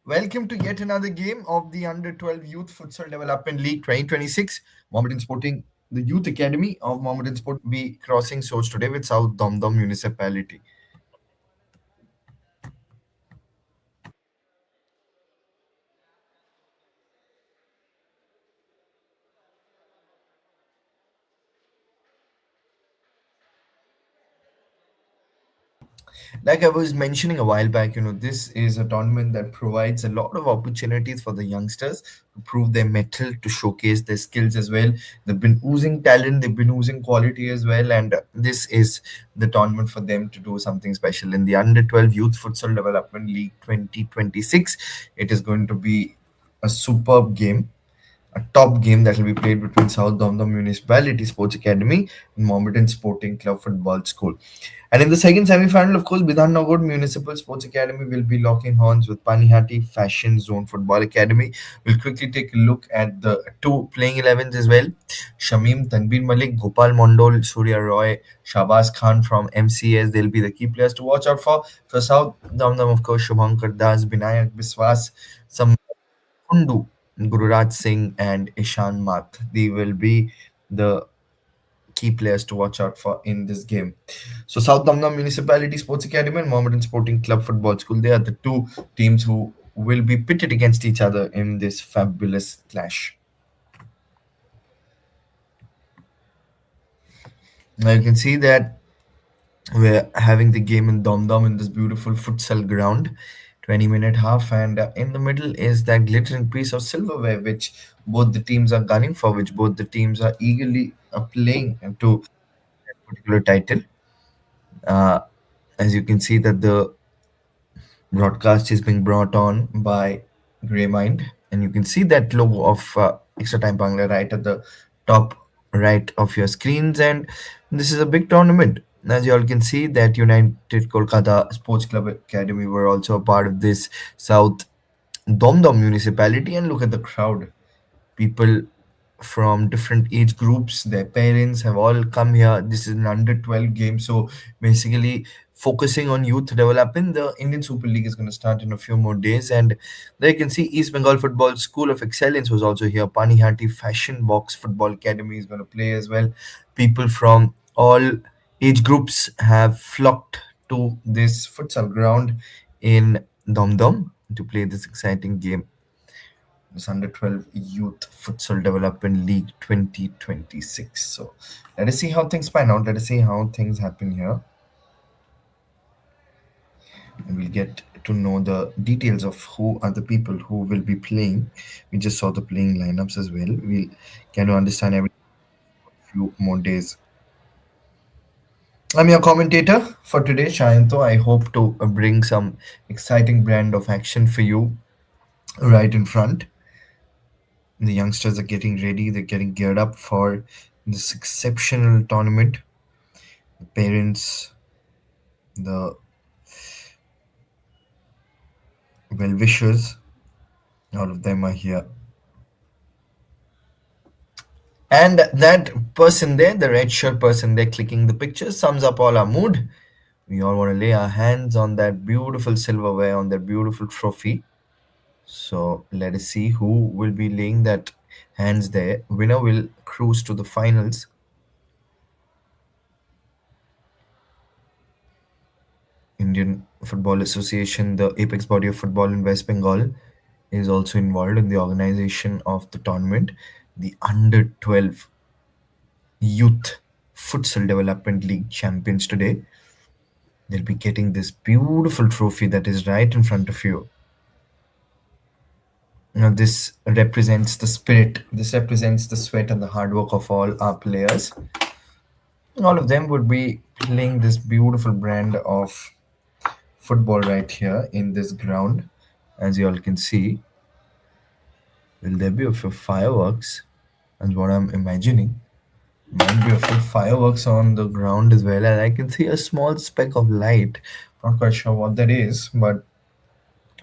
Welcome to yet another game of the Under 12 Youth Futsal Development League 2026. Mohammedan Sporting, the Youth Academy of Mohammedan Sport, be crossing swords today with South Dumdum Municipality. Like I was mentioning a while back, this is a tournament that provides a lot of opportunities for the youngsters to prove their mettle, to showcase their skills as well. They've been oozing talent, they've been oozing quality as well, and this is the tournament for them to do something special. In the Under 12 Youth Futsal Development League 2026, it is going to be a superb game, a top game that will be played between South Domdom Municipality Sports Academy and Mohammedan Sporting Club Football School. And in the second semi-final, of course, Bidhannagar Municipal Sports Academy will be locking horns with Panihati Fashion Zone Football Academy. We'll quickly take a look at the two playing 11s as well. Shamim Tanbir Malik, Gopal Mondol, Surya Roy, Shabaz Khan from MCS. They'll be the key players to watch out for. For South Domdom, of course, Shubhankar Das, Binayak Biswas, some Kundu, Gururaj Singh, and Ishan Math. They will be the key players to watch out for in this game. So South Damna Municipality Sports Academy and Mohammedan Sporting Club Football School, they are the two teams who will be pitted against each other in this fabulous clash. Now you can see that we're having the game in Domdom in this beautiful futsal ground, 20-minute half, and in the middle is that glittering piece of silverware which both the teams are gunning for, which both the teams are eagerly playing to that particular title. Uh, as you can see that the broadcast is being brought on by Grey Mind, and you can see that logo of XtraTime Bangla right at the top right of your screens. And this is a big tournament. As you all can see, that United Kolkata Sports Club Academy were also a part of this South Domdom municipality, and look at the crowd. People from different age groups, their parents have all come here. This is an under 12 game, so basically focusing on youth development. The Indian Super League is going to start in a few more days, and there you can see East Bengal Football School of Excellence was also here. Panihati Fashion Box Football Academy is going to play as well. People from all age groups have flocked to this futsal ground in Domdom to play this exciting game, this under 12 Youth Futsal Development League 2026. So let us see how things pan out. Let us see how things happen here. And we'll get to know the details of who are the people who will be playing. We just saw the playing lineups as well. We'll get to understand every few more days. I'm your commentator for today, Shayanto. I hope to bring some exciting brand of action for you right in front. The youngsters are getting ready, they're getting geared up for this exceptional tournament. The parents, the well wishers, all of them are here. And that person there, the red shirt person there clicking the picture, sums up all our mood. We all want to lay our hands on that beautiful silverware, on that beautiful trophy. So let us see who will be laying that hands there. Winner will cruise to the finals. Indian Football Association, the apex body of football in West Bengal, is also involved in the organization of the tournament. The Under 12 Youth Futsal Development League champions today. They'll be getting this beautiful trophy that is right in front of you. Now, this represents the spirit, this represents the sweat and the hard work of all our players. All of them would be playing this beautiful brand of football right here in this ground, as you all can see. Will there be a few fireworks? That's what I'm imagining. Might be a few fireworks on the ground as well, and I can see a small speck of light. Not quite sure what that is, but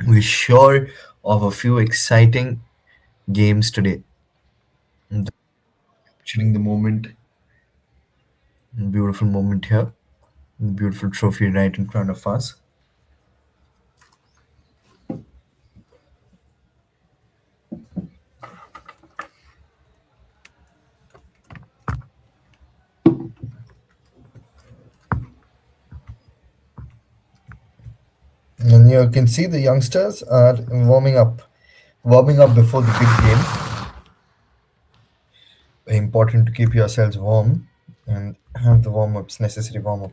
we're sure of a few exciting games today. And capturing the moment, beautiful moment here, beautiful trophy right in front of us. And you can see the youngsters are warming up before the big game. Very important to keep yourselves warm and have the warm-ups, necessary warm-up.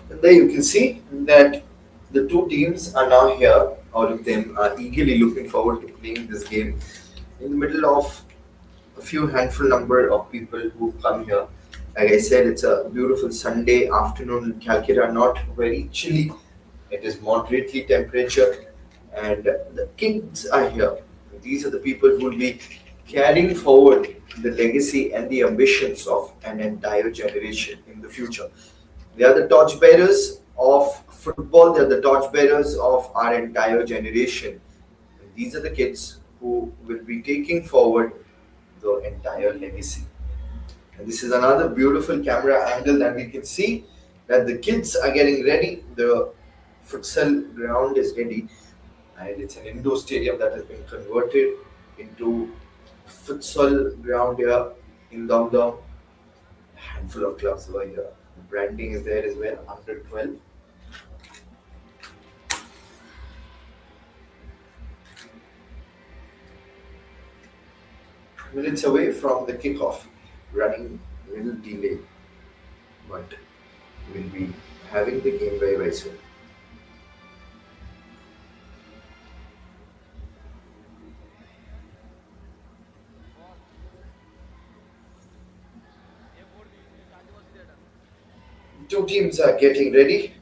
And there you can see that the two teams are now here. All of them are eagerly looking forward to playing this game in the middle of a few handful number of people who've come here. Like I said, it's a beautiful Sunday afternoon in Calcutta, not very chilly. It is moderately temperature, and the kids are here. These are the people who will be carrying forward the legacy and the ambitions of an entire generation in the future. They are the torchbearers of football. They are the torchbearers of our entire generation. And these are the kids who will be taking forward the entire legacy. And this is another beautiful camera angle that we can see that the kids are getting ready. The futsal ground is ready, and it's an indoor stadium that has been converted into futsal ground here in Dumdum. A handful of clubs over here. Branding is there as well, under 12. Minutes away from the kickoff, running a little delay, but we'll be having the game very, very soon. Two teams are getting ready.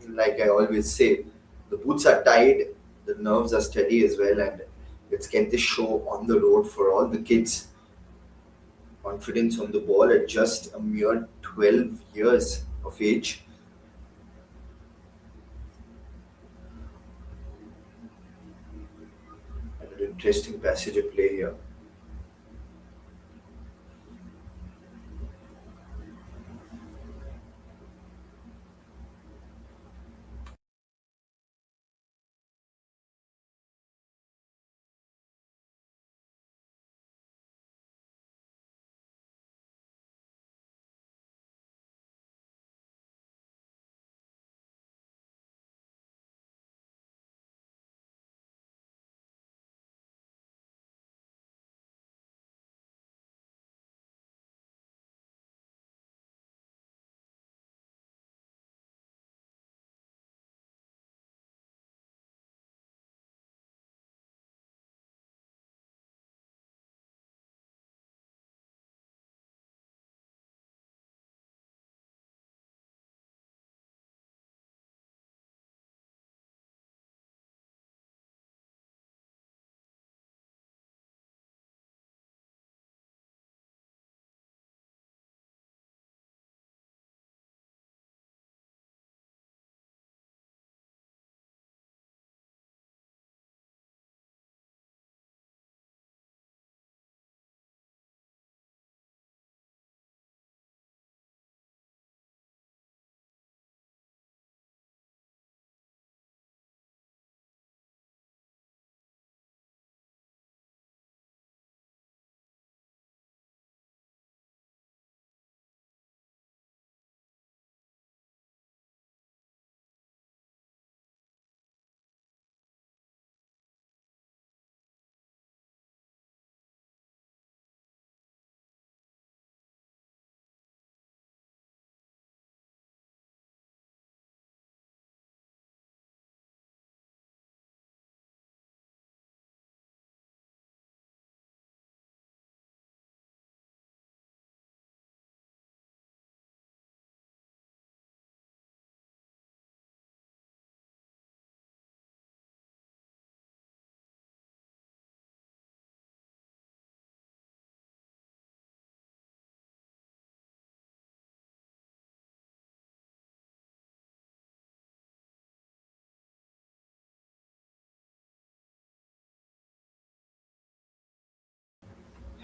Like I always say, the boots are tied, the nerves are steady as well, and let's get this show on the road for all the kids. Confidence on the ball at just a mere 12 years of age. And an interesting passage of play here.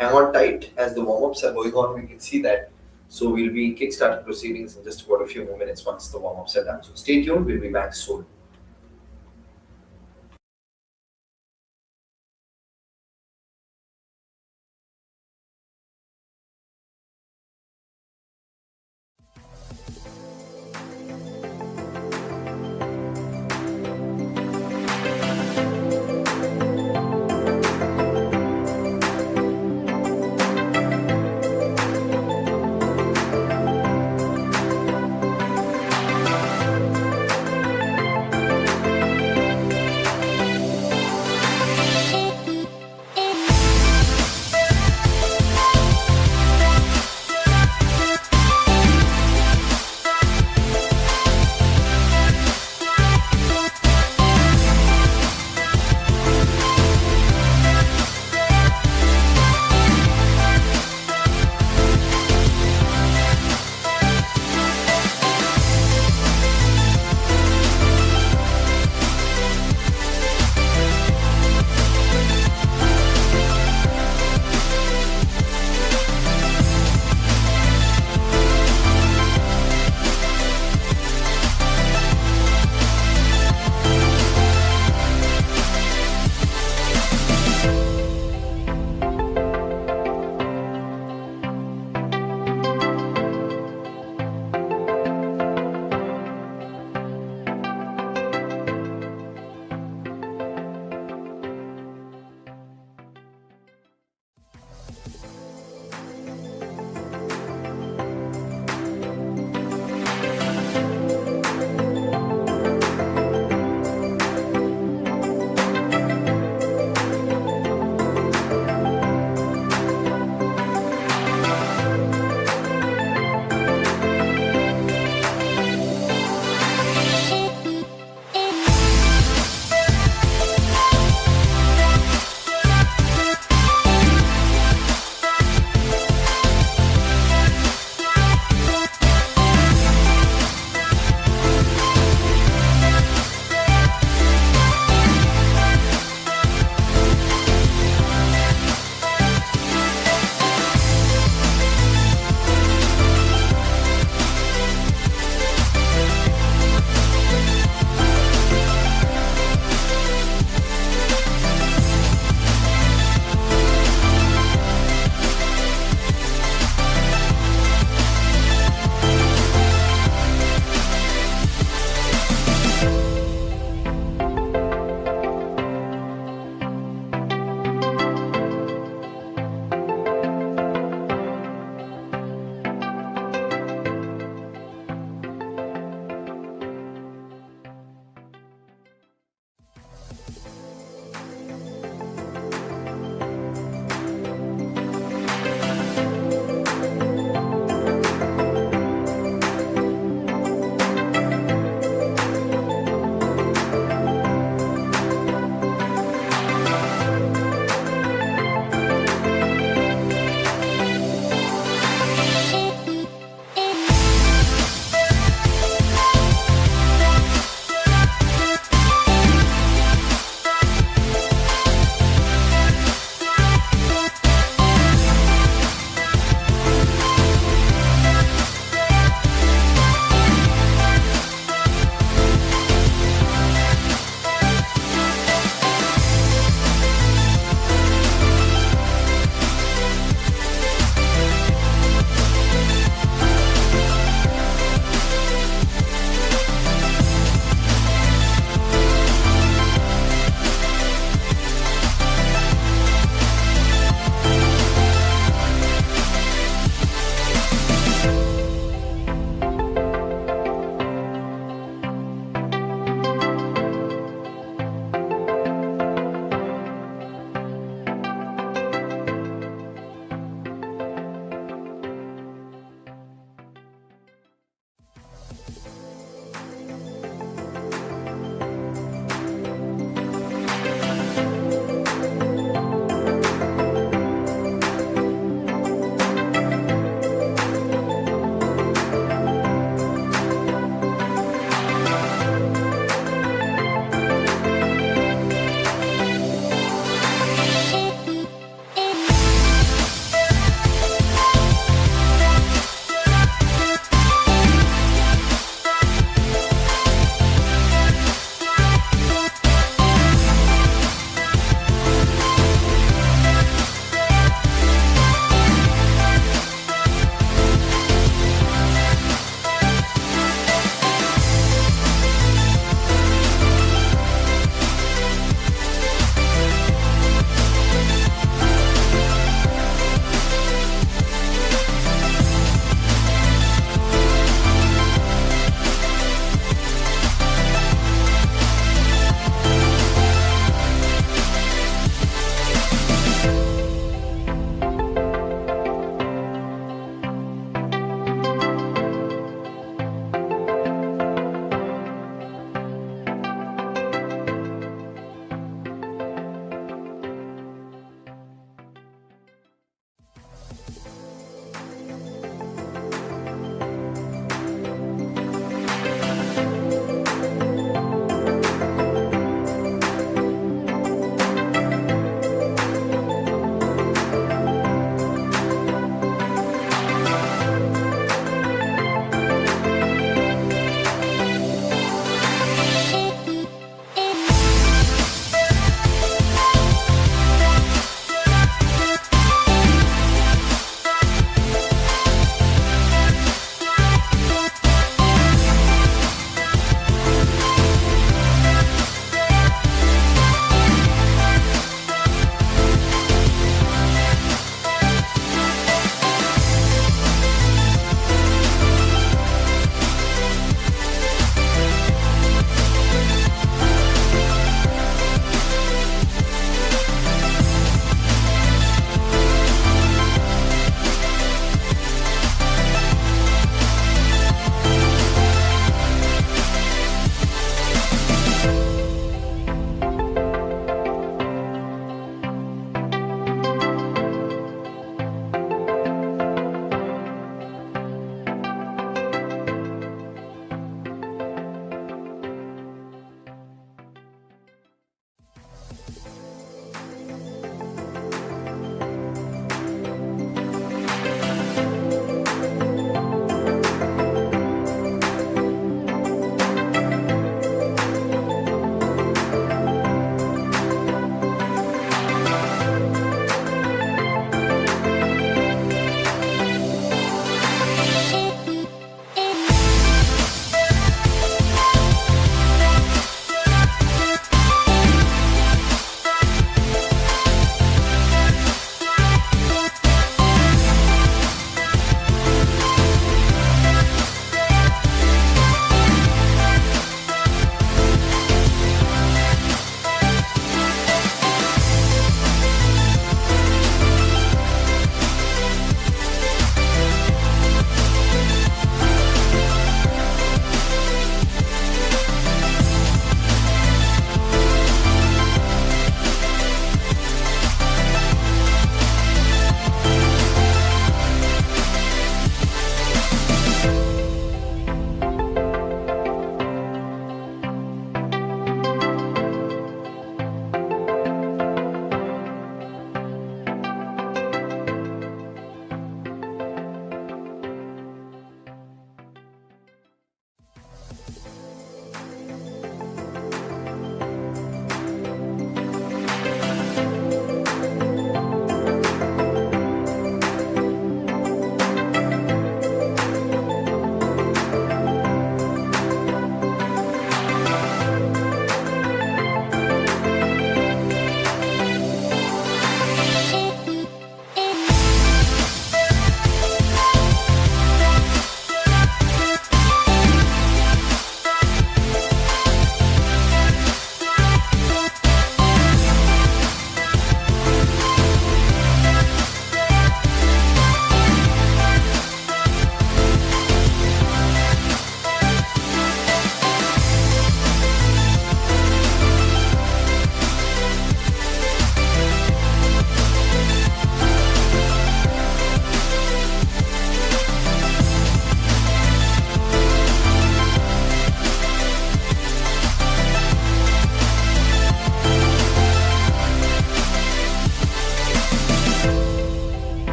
hang on tight as the warm-ups are going on. We can see that. So we'll be kickstarting proceedings in just about a few more minutes once the warm-ups are done. So stay tuned. We'll be back soon.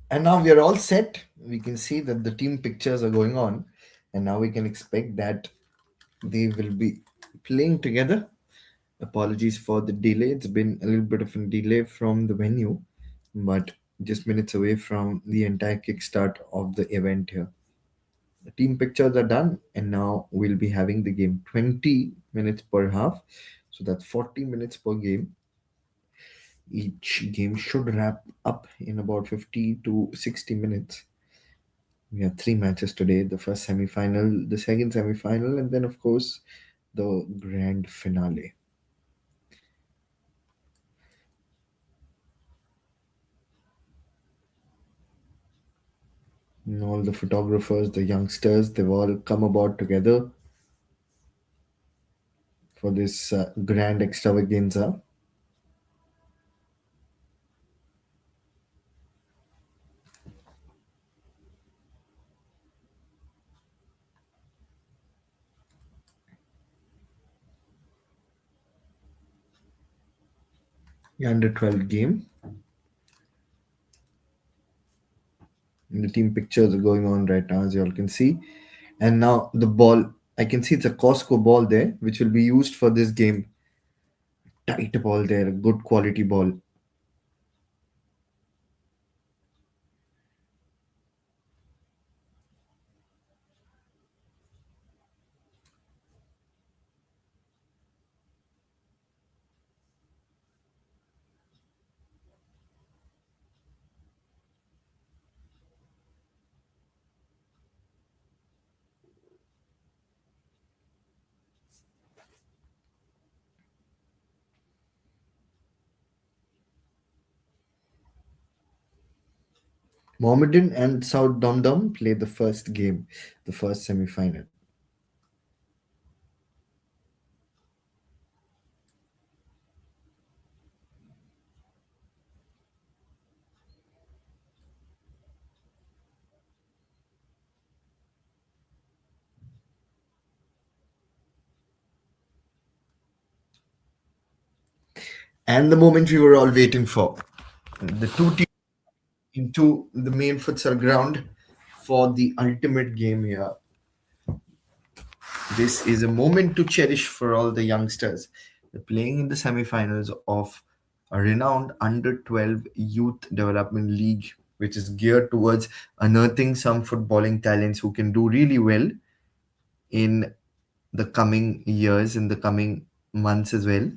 And now we are all set. We can see that the team pictures are going on, and now we can expect that they will be playing together. Apologies for the delay. It's been a little bit of a delay from the venue, but just minutes away from the entire kickstart of the event here. The team pictures are done, and now we'll be having the game 20 minutes per half. So that's 40 minutes per game. Each game should wrap up in about 50 to 60 minutes. We have three matches today: the first semi final, the second semi final, and then, of course, the grand finale. And all the photographers, the youngsters, they've all come about together for this grand extravaganza. The under 12 game. And the team pictures are going on right now, as you all can see. And now the ball, I can see it's a Costco ball there, which will be used for this game. Tight ball there, a good quality ball. Mohammeden and South Dumdum play the first game, the first semi final. And the moment we were all waiting for. The two teams into the main futsal ground for the ultimate game here. This is a moment to cherish for all the youngsters. They're playing in the semi-finals of a renowned under 12 youth development league, which is geared towards unearthing some footballing talents who can do really well in the coming years, in the coming months as well.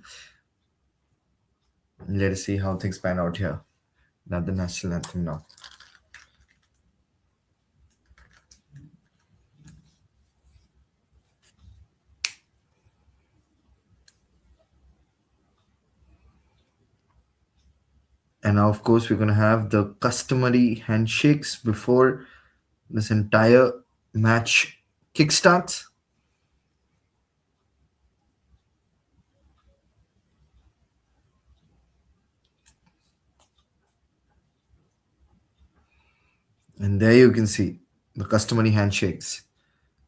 Let us see how things pan out here. Now the national anthem now. And now, of course, we're going to have the customary handshakes before this entire match kickstarts. And there you can see the customary handshakes.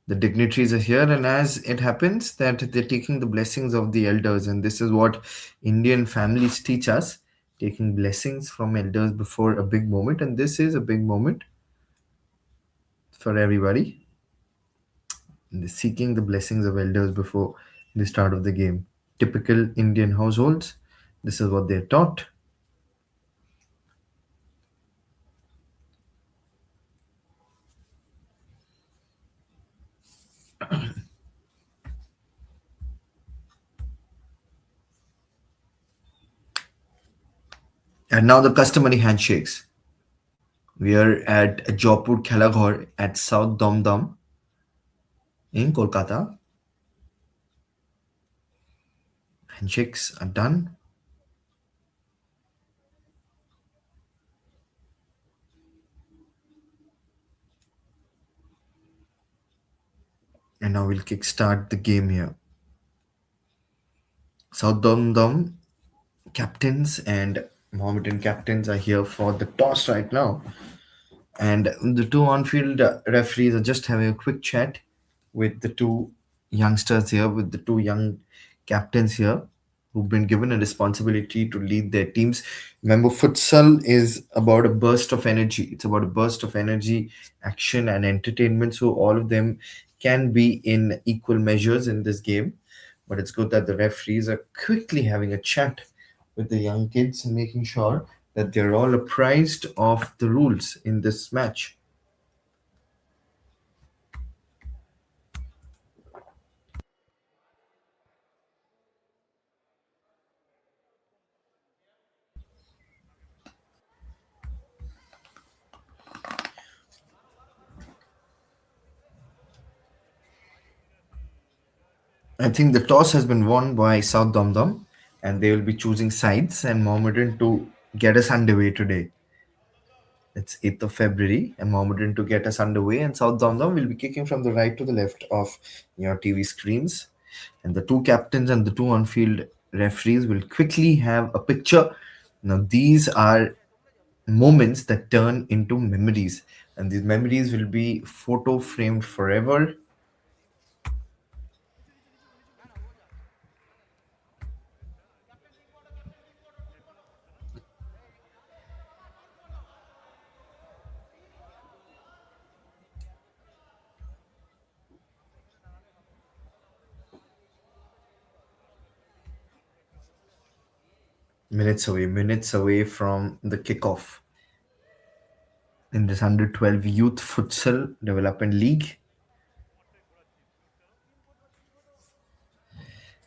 The dignitaries are here, and as it happens, that they're taking the blessings of the elders, and this is what Indian families teach us: taking blessings from elders before a big moment, and this is a big moment for everybody. And they're seeking the blessings of elders before the start of the game. Typical Indian households, this is what they're taught. And now the customary handshakes. We are at Jaipur Khelaghar at South Domdom in Kolkata. Handshakes are done. And now we'll kickstart the game here. South Domdom captains and Mohammedan captains are here for the toss right now. And the two on-field referees are just having a quick chat with the two youngsters here, with the two young captains here. who've been given a responsibility to lead their teams. Remember, futsal is about a burst of energy. It's about a burst of energy, action, and entertainment. So all of them can be in equal measures in this game. But it's good that the referees are quickly having a chat with the young kids and making sure that they're all apprised of the rules in this match. I think the toss has been won by South Dumdum, and they will be choosing sides and Mohammedan to get us underway today. It's 8th of February, and Mohammedan to get us underway, and South Dumdum will be kicking from the right to the left of your TV screens. And the two captains and the two on field referees will quickly have a picture. Now, these are moments that turn into memories, and these memories will be photo framed forever. Minutes away from the kickoff in this under 12 youth futsal development league.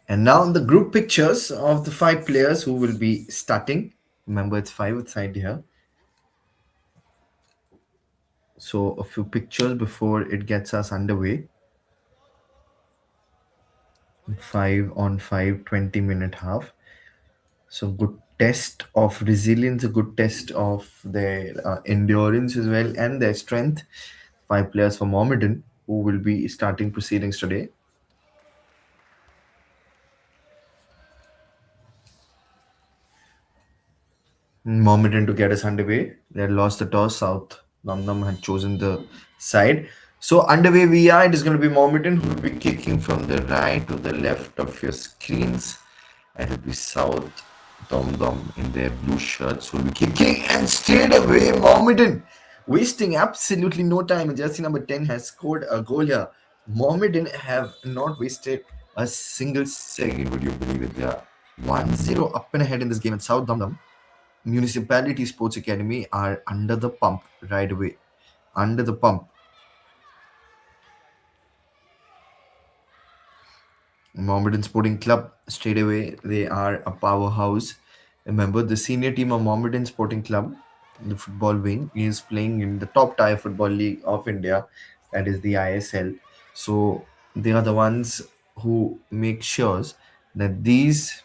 And now the group pictures of the five players who will be starting. Remember, it's five outside here. So a few pictures before it gets us underway. 5 on 5, 20-minute half. So good test of resilience, a good test of their endurance as well and their strength. Five players for Mohammedan who will be starting proceedings today. Mohammedan to get us underway. They had lost the toss. South Namnam had chosen the side. So underway we are. It is going to be Mohammedan who will be kicking from the right to the left of your screens. It will be South Domdom in their blue shirts who will be kicking and straight away Mohammedan. Wasting absolutely no time. Jersey number 10 has scored a goal here. Mohammedan have not wasted a single second. Would you believe it? They are 1-0 up and ahead in this game at South Domdom. Municipality Sports Academy are under the pump right away. Under the pump. Mohammedan Sporting Club, straight away, they are a powerhouse. Remember, the senior team of Mohammedan Sporting Club, the football wing, is playing in the top tier football league of India, that is the ISL. So they are the ones who make sure that these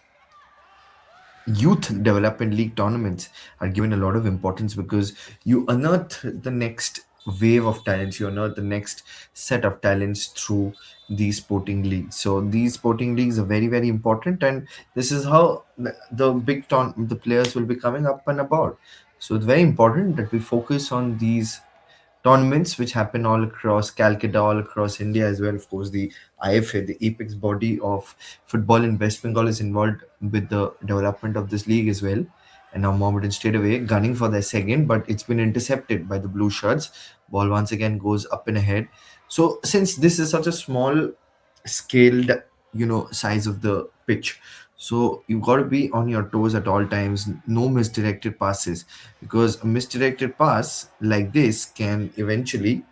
youth development league tournaments are given a lot of importance because you unearth the next wave of talents, you unearth the next set of talents through these sporting leagues. So these sporting leagues are very, very important, and this is how the the players will be coming up and about. So it's very important that we focus on these tournaments which happen all across Calcutta, all across India as well. Of course, the IFA, the apex body of football in West Bengal, is involved with the development of this league as well. And now Mohammedan straight away gunning for their second, but it's been intercepted by the blue shirts. Ball once again goes up and ahead. So since this is such a small scaled, size of the pitch, so you've got to be on your toes at all times. No misdirected passes, because a misdirected pass like this can eventually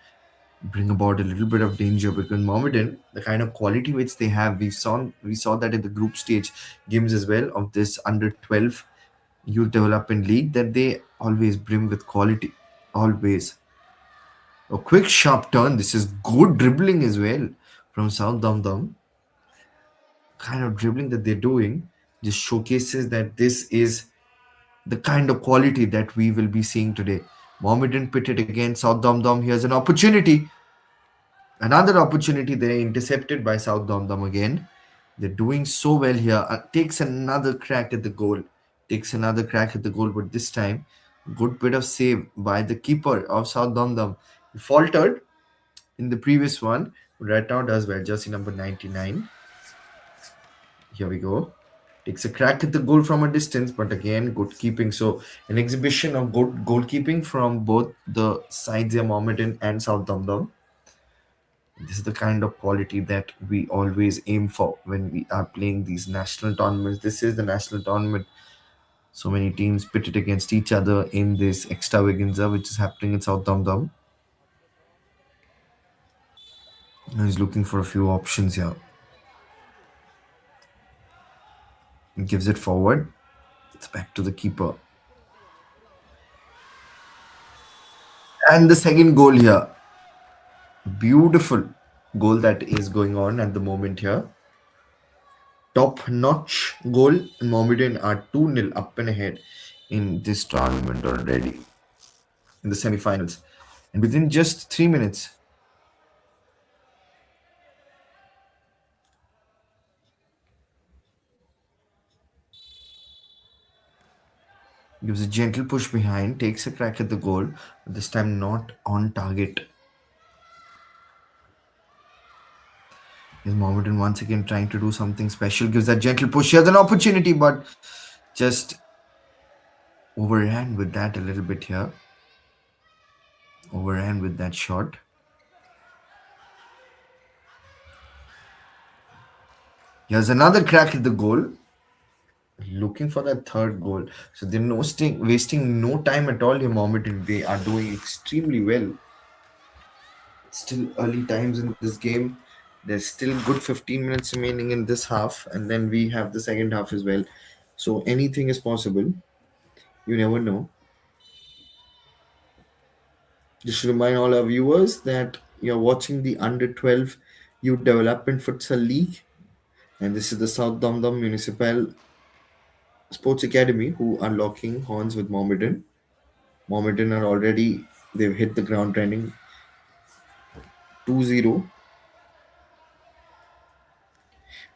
bring about a little bit of danger. Because Mohammedan, the kind of quality which they have, we saw that in the group stage games as well of this under 12 youth development league, that they always brim with quality. Always. A quick sharp turn. This is good dribbling as well from South Dum. Kind of dribbling that they're doing just showcases that this is the kind of quality that we will be seeing today. Mohammedan pitted against South Dom. Here's an opportunity. Another opportunity there, intercepted by South Dom again. They're doing so well here. Takes another crack at the goal. Takes another crack at the goal, but this time, good bit of save by the keeper of South Dom. He faltered in the previous one. Right now does well. Jersey number 99. Here we go. Takes a crack at the goal from a distance, but again, good keeping. So, an exhibition of good goalkeeping from both the sides, here, Mohammedan and South Dumdum. This is the kind of quality that we always aim for when we are playing these national tournaments. This is the national tournament. So many teams pitted against each other in this extravaganza, which is happening in South Dumdum. He's looking for a few options here. He gives it forward. It's back to the keeper. And the second goal here. Beautiful goal that is going on at the moment here. Top notch goal. Mohammedan are 2-0 up and ahead in this tournament already in the semi-finals. And within just 3 minutes, gives a gentle push behind, takes a crack at the goal, but this time not on target. Is Mohammedan once again trying to do something special, gives that gentle push. He has an opportunity, but just overran with that a little bit here. Overran with that shot. Here's another crack at the goal. Looking for that third goal. So they're wasting no time at all here, Mohammedan. They are doing extremely well. Still early times in this game. There's still good 15 minutes remaining in this half, and then we have the second half as well. So anything is possible. You never know. Just to remind all our viewers that you're watching the Under 12 Youth Development Futsal League, and this is the South Dumdum Municipal Sports Academy who are locking horns with Mohammedan. Mohammedan are already, they've hit the ground running 2-0,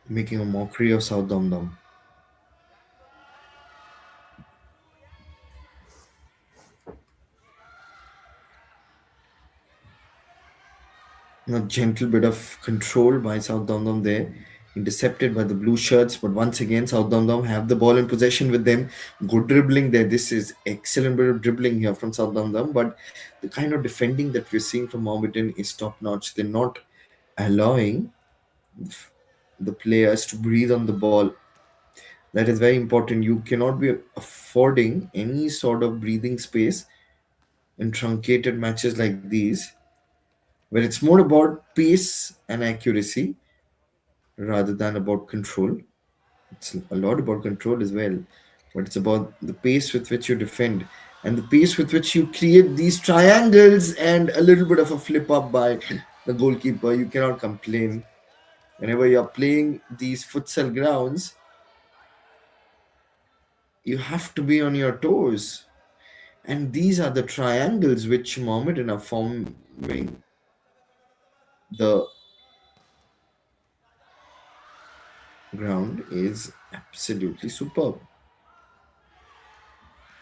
making a mockery of South Dumdum. A gentle bit of control by South Domdom there, intercepted by the blue shirts. But once again, South Domdom have the ball in possession with them. Good dribbling there. This is excellent bit of dribbling here from South Domdom. But the kind of defending that we're seeing from Mohammedan is top notch. They're not allowing the players to breathe on the ball. That is very important. You cannot be affording any sort of breathing space in truncated matches like these, where it's more about pace and accuracy rather than about control. It's a lot about control as well, but it's about the pace with which you defend and the pace with which you create these triangles and a little bit of a flip up by the goalkeeper. You cannot complain. Whenever you're playing these futsal grounds, you have to be on your toes. And these are the triangles which Mohammedan are forming. The ground is absolutely superb.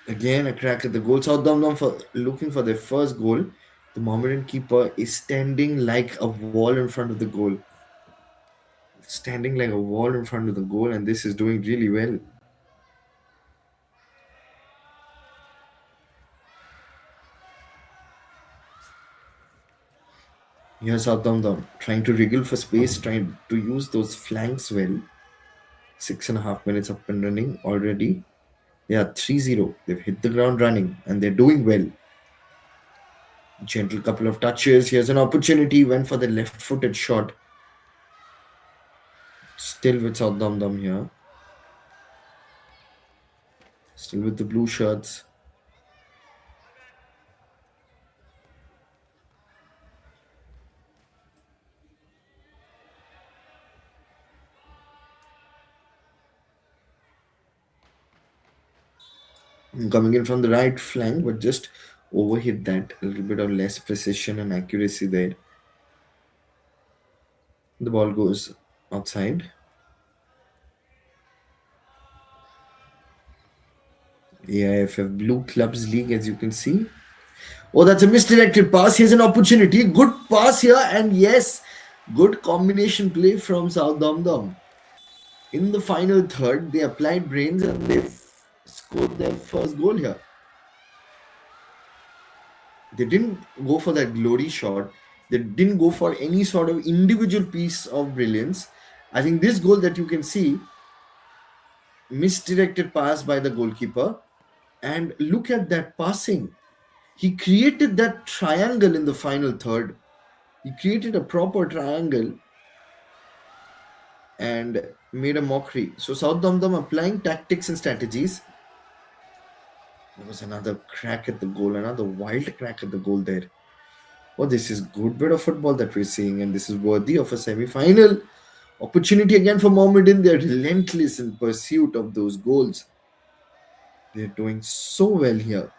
Again, a crack at the goal. South Dumdum for looking for their first goal. The Mohammedan keeper is standing like a wall in front of the goal. Standing like a wall in front of the goal, and this is doing really well. Here's South Dumdum trying to wriggle for space, trying to use those flanks well. 6.5 minutes up and running already. They are 3-0. They've hit the ground running and they're doing well. Gentle couple of touches. Here's an opportunity. Went for the left-footed shot. Still with South Dumdum here. Still with the blue shirts. Coming in from the right flank, but just overhit that. A little bit of less precision and accuracy there. The ball goes outside. AIFF Blue Clubs League, as you can see. Oh, that's a misdirected pass. Here's an opportunity. Good pass here, and yes, good combination play from South Dumdum. In the final third, they applied brains and they scored their first goal here. They didn't go for that glory shot. They didn't go for any sort of individual piece of brilliance. I think this goal that you can see, misdirected pass by the goalkeeper, and look at that passing. He created that triangle in the final third. He created a proper triangle and made a mockery. So South Dumdum applying tactics and strategies. There was another crack at the goal, another wild crack at the goal there. Oh, this is good bit of football that we're seeing, and this is worthy of a semi-final opportunity again for Mohammeden. They're relentless in pursuit of those goals. They're doing so well here.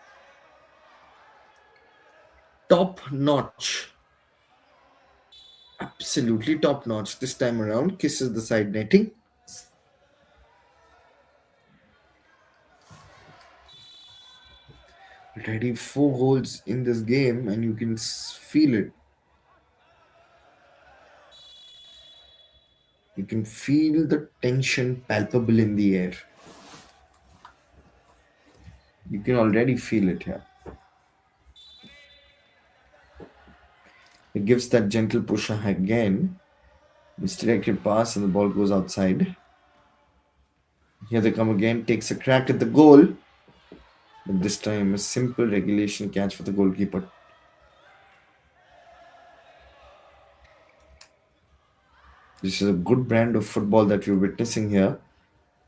Top notch. Absolutely top notch. This time around, kisses the side netting. Already 4 goals in this game, and you can feel it. You can feel the tension palpable in the air. You can already feel it here. It gives that gentle push again. Misdirected pass, and the ball goes outside. Here they come again, takes a crack at the goal. But this time, a simple regulation catch for the goalkeeper. This is a good brand of football that we're witnessing here.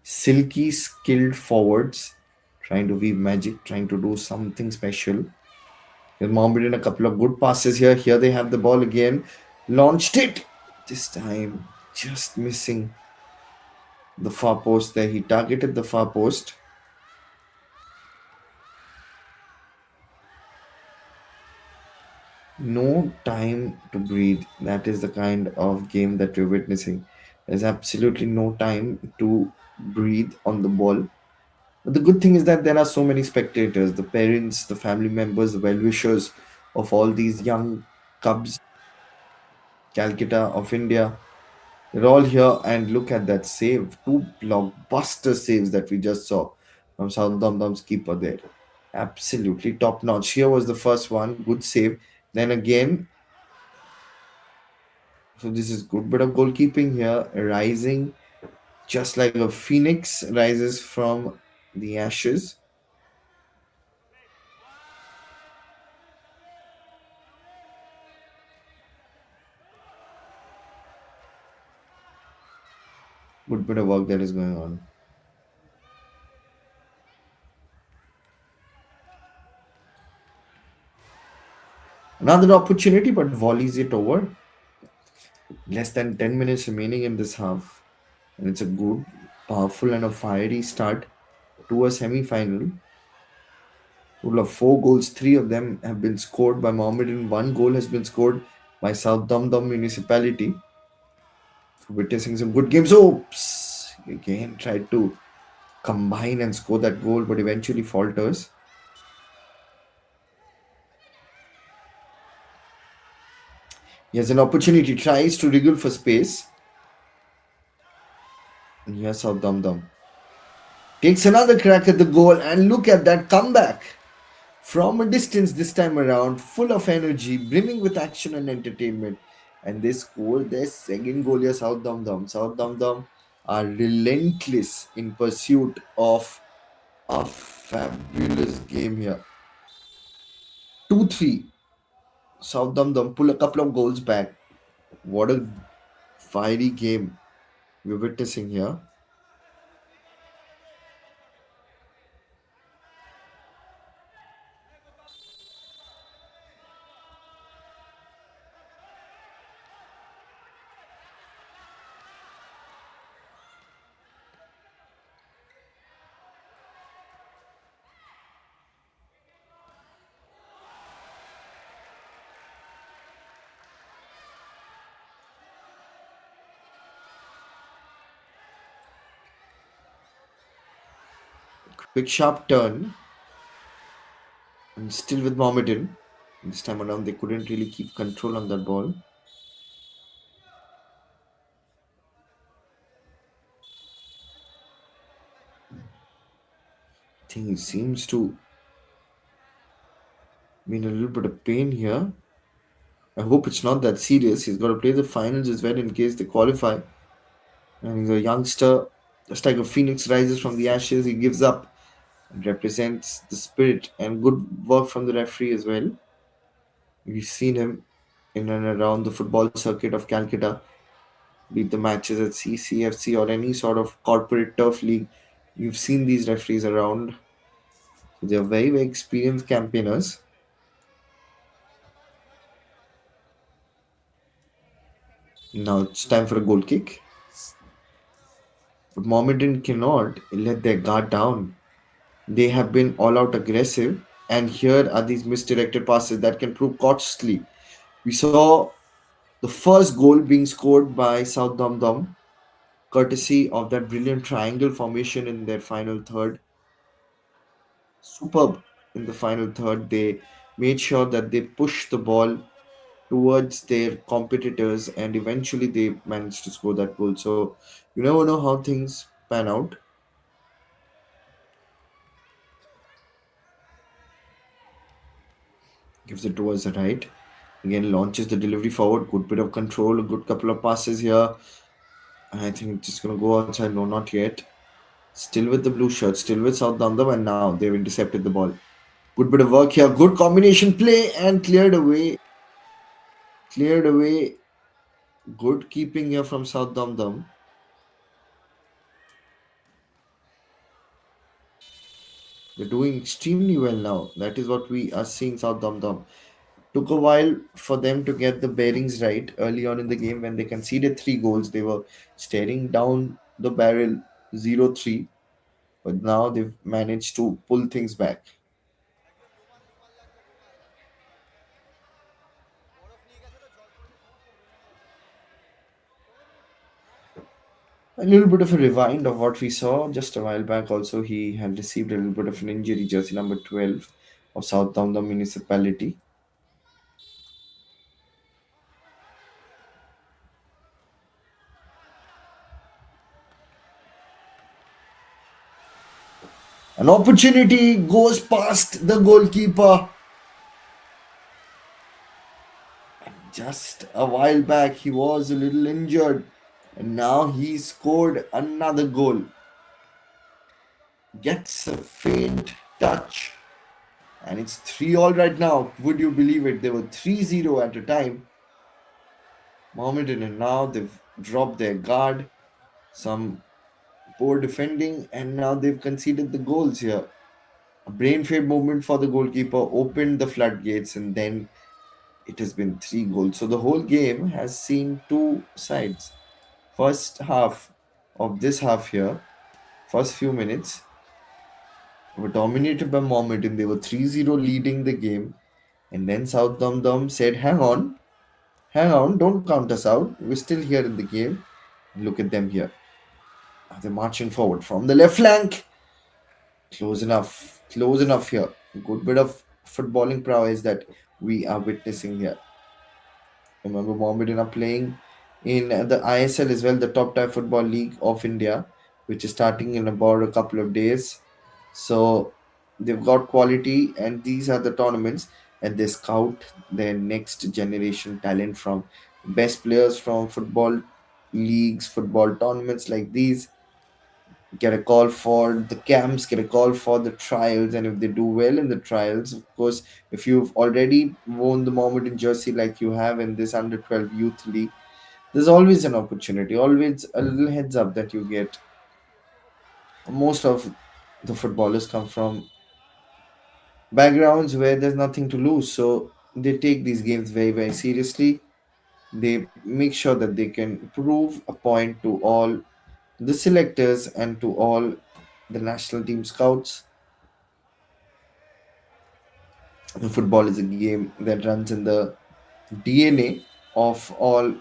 Silky, skilled forwards trying to weave magic, trying to do something special. Here's Mohammeden, a couple of good passes here. Here they have the ball again. Launched it. This time, just missing the far post there. He targeted the far post. No time to breathe. That is the kind of game that we're witnessing. There's absolutely no time to breathe on the ball. But the good thing is that there are so many spectators, the parents, the family members, the well wishers of all these young cubs, Calcutta of India. They're all here, and look at that save. Two blockbuster saves that we just saw from South Dumdum's keeper there. Absolutely top notch. Here was the first one, good save. Then again, so this is good bit of goalkeeping here, rising just like a phoenix rises from the ashes. Good bit of work that is going on. Another opportunity, but volleys it over. Less than 10 minutes remaining in this half. And it's a good, powerful, and a fiery start to a semi final. Total of 4 goals, 3 of them have been scored by Mohammedan. 1 goal has been scored by South Dumdum Municipality. Witnessing some good games. Oops! Again tried to combine and score that goal, but eventually falters. He has an opportunity, tries to wriggle for space. And here's South Dumdum. Takes another crack at the goal, and look at that comeback. From a distance this time around, full of energy, brimming with action and entertainment. And they scored their second goal here, South Dumdum. South Dumdum are relentless in pursuit of a fabulous game here. 2-3. South Dumdum pull a couple of goals back. What a fiery game we're witnessing here. Quick sharp turn. And still with Mohammeden. This time around, they couldn't really keep control on that ball. think he seems to be in a little bit of pain here. I hope it's not that serious. He's got to play the finals as well in case they qualify. And he's a youngster, just like a phoenix rises from the ashes. He gives up and represents the spirit and good work from the referee as well. We've seen him in and around the football circuit of Calcutta, be it the matches at CCFC or any sort of corporate turf league. You've seen these referees around. They're very, very experienced campaigners. Now it's time for a goal kick. But Mohammedan cannot let their guard down. They have been all out aggressive, and here are these misdirected passes that can prove costly. We saw the first goal being scored by South Dumdum, courtesy of that brilliant triangle formation in their final third. Superb in the final third. They made sure that they pushed the ball towards their competitors and eventually they managed to score that goal. So you never know how things pan out. Gives it towards the right. Again, launches the delivery forward. Good bit of control. A good couple of passes here. I think it's just going to go outside. No, not yet. Still with the blue shirt. Still with South Dandam. And now they've intercepted the ball. Good bit of work here. Good combination play and cleared away. Cleared away. Good keeping here from South Damdam. They're doing extremely well now. That is what we are seeing South Damdam. Took a while for them to get the bearings right early on in the game when they conceded 3 goals. They were staring down the barrel 0-3, but now they've managed to pull things back. A little bit of a rewind of what we saw just a while back. Also, he had received a little bit of an injury, jersey number 12 of South Down the Municipality. An opportunity goes past the goalkeeper. Just a while back, he was a little injured, and now he scored another goal. Gets a faint touch, and it's 3-all right now. Would you believe it? They were 3-0 at a time. Mohammedan, and now they've dropped their guard. Some poor defending, and now they've conceded the goals here. A brain fade movement for the goalkeeper opened the floodgates, and then it has been 3 goals. So the whole game has seen two sides. First half of this half here, first few minutes, were dominated by Mohammedan. They were 3-0 leading the game. And then South Dum said, hang on, don't count us out. We're still here in the game. And look at them here. Now they're marching forward from the left flank. Close enough here. Good bit of footballing prowess that we are witnessing here. Remember, Mohammedan are playing in the ISL as well, the top tier football league of India, which is starting in about a couple of days. So they've got quality, and these are the tournaments, and they scout their next generation talent from best players from football leagues, football tournaments like these. Get a call for the camps, get a call for the trials, and if they do well in the trials, of course, if you've already worn the Mohammedan jersey like you have in this under 12 youth league, there's always an opportunity, always a little heads up that you get. Most of the footballers come from backgrounds where there's nothing to lose, so they take these games very, very seriously. They make sure that they can prove a point to all the selectors and to all the national team scouts. Football is a game that runs in the DNA of all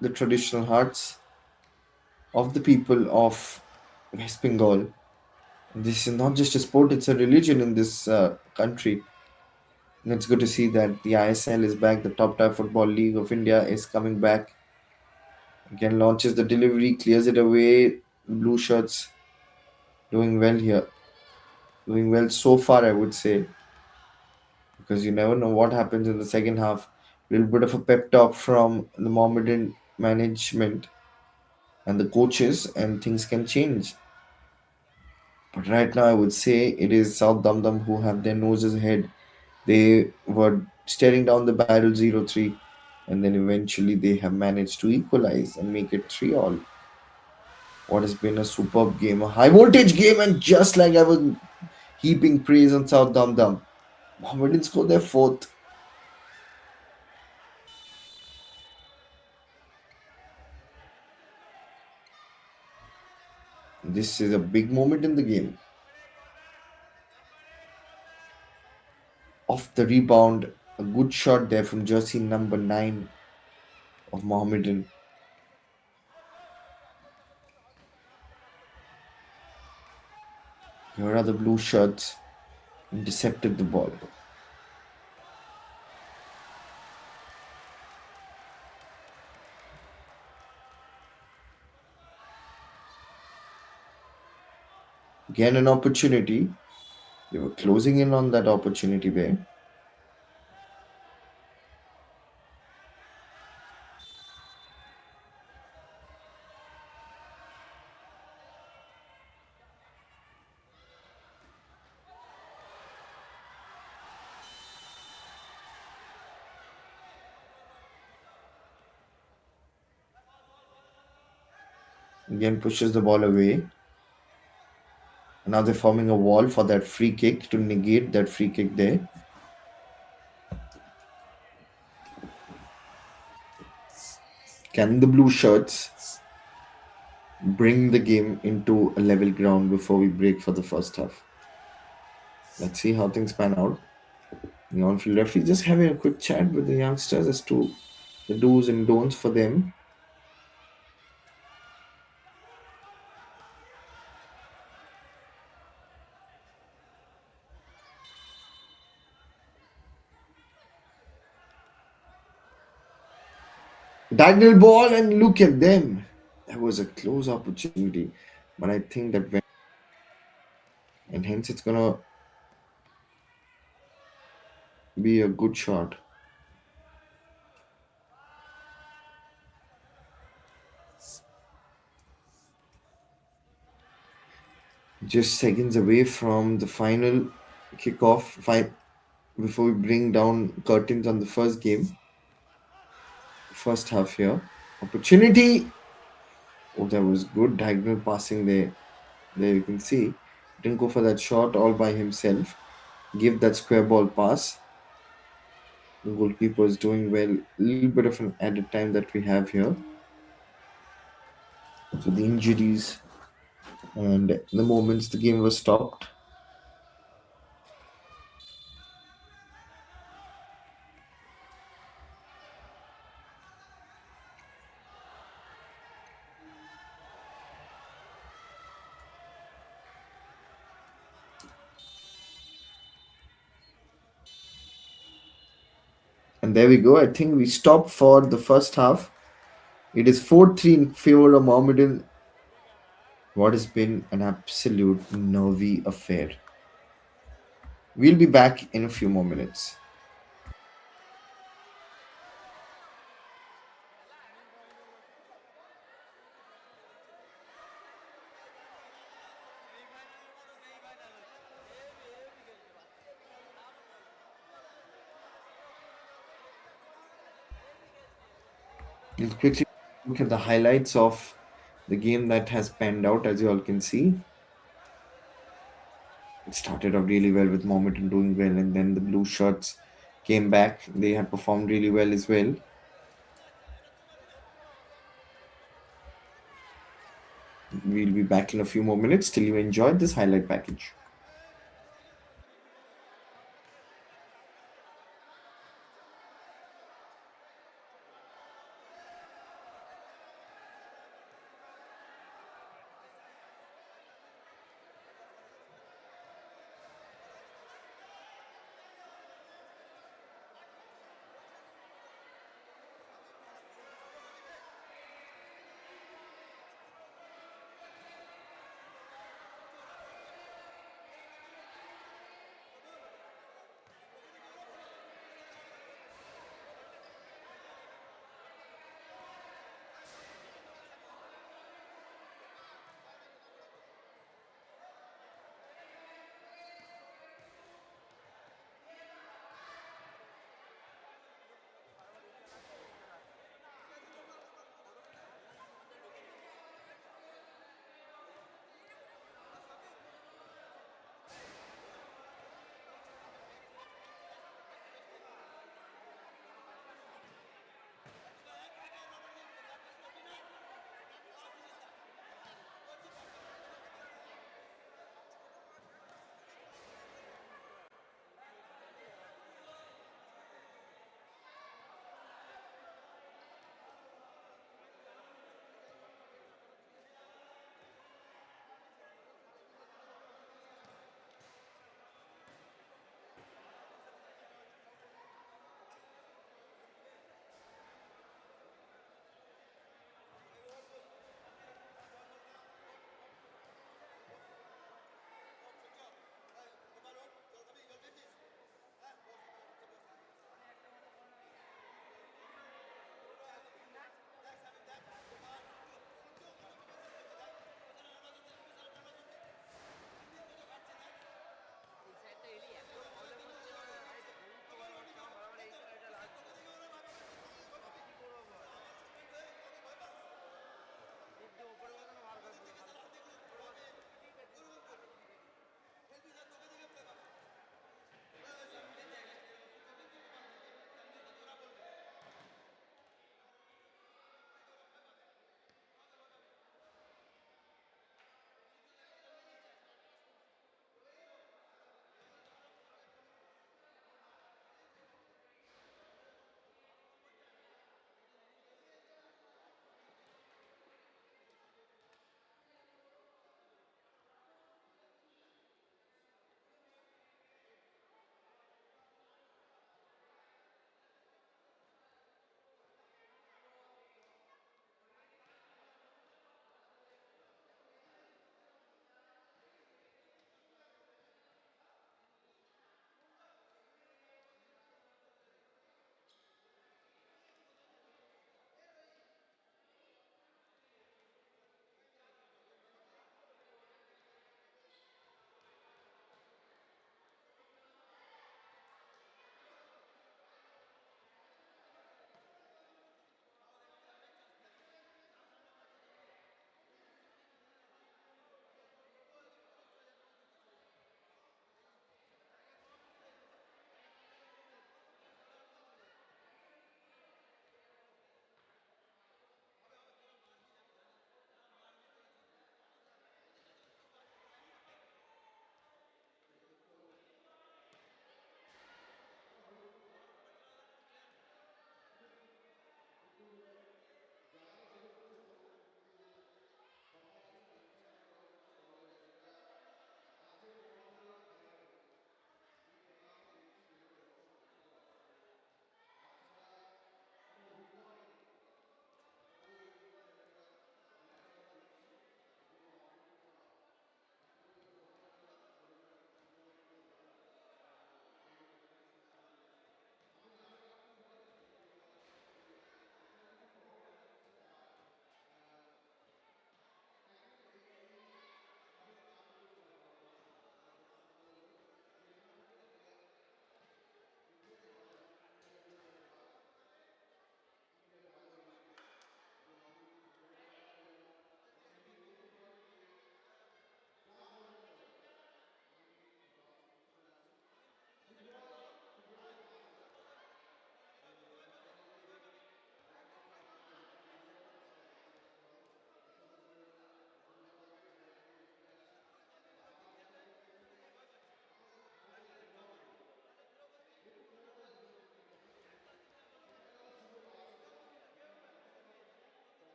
the traditional hearts of the people of West Bengal. This is not just a sport, it's a religion in this country. And it's good to see that the ISL is back, the top tier football league of India is coming back. Again, launches the delivery, clears it away. Blue shirts doing well here. Doing well so far, I would say, because you never know what happens in the second half. A little bit of a pep talk from the Mohammedan management and the coaches, and things can change. But right now, I would say it is South Dumdum who have their noses ahead. They were staring down the barrel 0-3, and then eventually they have managed to equalize and make it 3-all. What has been a superb game, a high voltage game, and just like I was heaping praise on South Dumdum, Mohammedan scored their fourth. This is a big moment in the game. Off the rebound, a good shot there from jersey number 9 of Mohammedan. Here are the blue shirts, intercepted the ball. Again, an opportunity. They were closing in on that opportunity there. Again, pushes the ball away. Now they're forming a wall for that free kick to negate that free kick there. Can the blue shirts bring the game into a level ground before we break for the first half? Let's see how things pan out. The on-field referee just having a quick chat with the youngsters as to the do's and don'ts for them. Diagonal ball, and look at them. That was a close opportunity, but I think that went, and hence it's gonna be a good shot. Just seconds away from the final kickoff. Before we bring down curtains on the first game, first half here. Opportunity. Oh, that was good diagonal passing there. There you can see. Didn't go for that shot all by himself. Give that square ball pass. The goalkeeper is doing well. A little bit of an added time that we have here. So the injuries and the moments the game was stopped. And there we go. I think we stopped for the first half. It is 4-3 in favor of Mohammedan. What has been an absolute nervy affair. We'll be back in a few more minutes. We'll quickly look at the highlights of the game that has panned out. As you all can see, it started off really well with Mohammedan doing well, and then the blue shirts came back. They had performed really well as well. We'll be back in a few more minutes till you enjoyed this highlight package.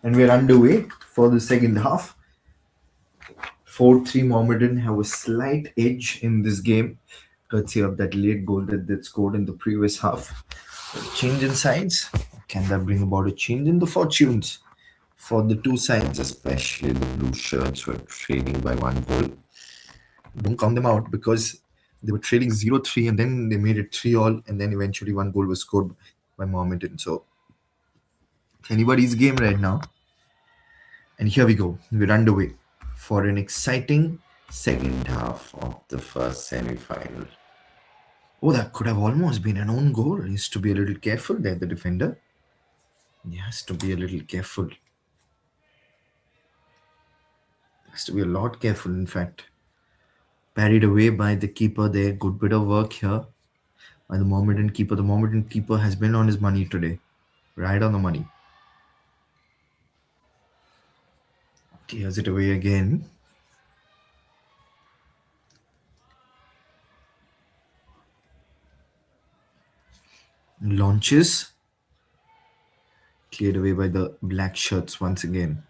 And we're underway for the second half. 4-3 Mohammedan have a slight edge in this game, courtesy of that late goal that they scored in the previous half. Change in sides. Can that bring about a change in the fortunes for the two sides, especially the blue shirts who are trailing by one goal? Don't count them out because they were trailing 0-3 and then they made it 3-all and then eventually one goal was scored by Mohammedan. So it's anybody's game right now. And here we go. We're underway for an exciting second half of the first semi-final. Oh, that could have almost been an own goal. He needs to be a little careful there, the defender. He has to be a little careful. Has to be a lot careful, in fact. Parried away by the keeper there. Good bit of work here by the Mohammedan keeper. The Mohammedan keeper has been on his money today. Right on the money. Clears it away again. Launches. Cleared away by the black shirts once again.